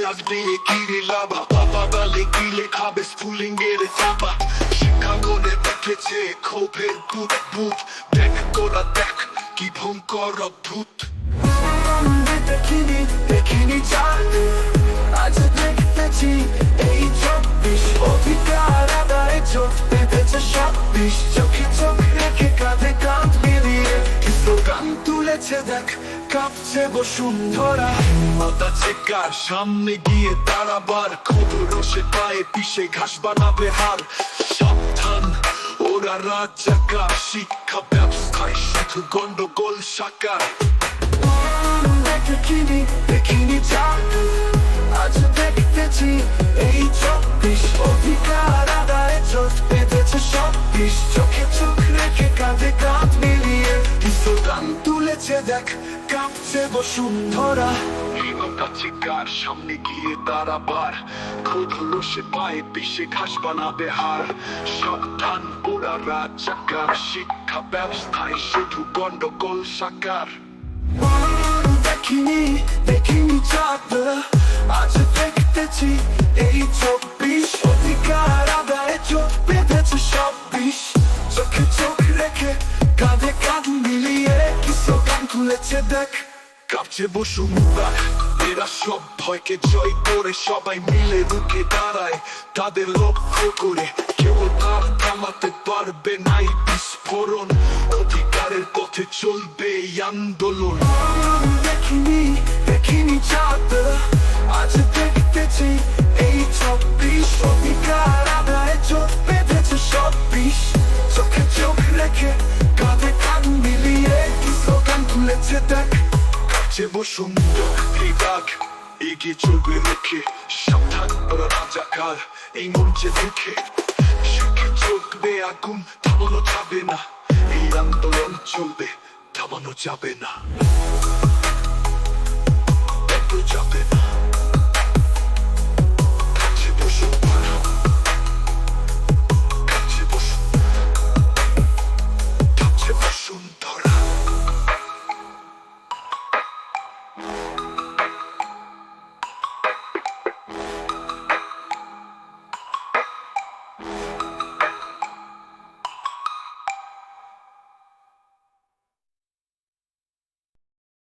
লাগবে কিরে লাভা, বাবা বলে গিলে খাবে স্কুলিং এর চাপা। শিক্ষাঙ্গনে উঠেছে ক্ষোভের বুট বুট, দেখ তোরা দেখ কি ভয়ঙ্কর অদ্ভুত। দেখিনি দেখিনি চাঁদ, আজ দেখতেছি এই 24। অধিকার আদায় চোখ পেতেছে 26, চোখে চোখ রেখে কাঁধে কাঁধ মিলিয়ে স্লোগান তুলেছে দেখ কাঁপছে বসুন্ধরা। আছে কার সামনে গিয়ে দাঁড়াবার, ক্ষোভ রসে পায়ে পিষে ঘাস বানাবে হার। সাবধান ওরা রাজাকার, শিক্ষা ব্যবস্থায় শুধু গন্ডগোল সাকার। দেখিনি দেখিনি চাঁদ, আজ দেখতেছি এই 24। অধিকার আদায় চোখ পেতেছে 26, চোখে চোখ রেখে কাঁধে কাঁধ মিলিয়ে স্লোগান তুলেছে দেখ কাঁপছে বসুন্ধরা। আছে কার সামনে গিয়ে দাঁড়াবার, ক্ষোভ রসে পায়ে পিষে ঘাস বানাবে হার। সাবধান ওরা রাজাকার, শিক্ষা ব্যবস্থায় শুধু গন্ডগোল সাকার। দেখিনি দেখিনি চাঁদ, আজ দেখতেছি এই 24। অধিকার আদায় চোখ পেতেছে 26, চোখে চোখ রেখে কাঁধে কাঁধ মিলিয়ে কি স্লোগান তুলেছে দেখ কাঁপছে বসুন্ধরা। এরা সব ভয়কে জয় করে সবাই মিলে রুখে দাঁড়ায় তাদের লক্ষ্য করে। কেউ আর থামাতে পারবে না এই বিস্ফোরণ, অধিকারের পথে চলবে এই আন্দোলন। দেখিনি দেখিনি চাঁদ, আজ দেখতেছি এই 24। অধিকার আদায় চোখ পেতেছে 26, চোখে চোখ রেখে কাঁধে কাঁধ মিলিয়ে কি স্লোগান তুলেছে দেখ কাঁপছে বসুন্ধরা। এই দাগ এগিয়ে চলবে রুখে, সাবধান ওরা রাজাকার এই মঞ্চে দেখে। সুখে চলবে আগুন, থামানো যাবে না, এই আন্দোলন চলবে থামানো যাবে না, যাবে না।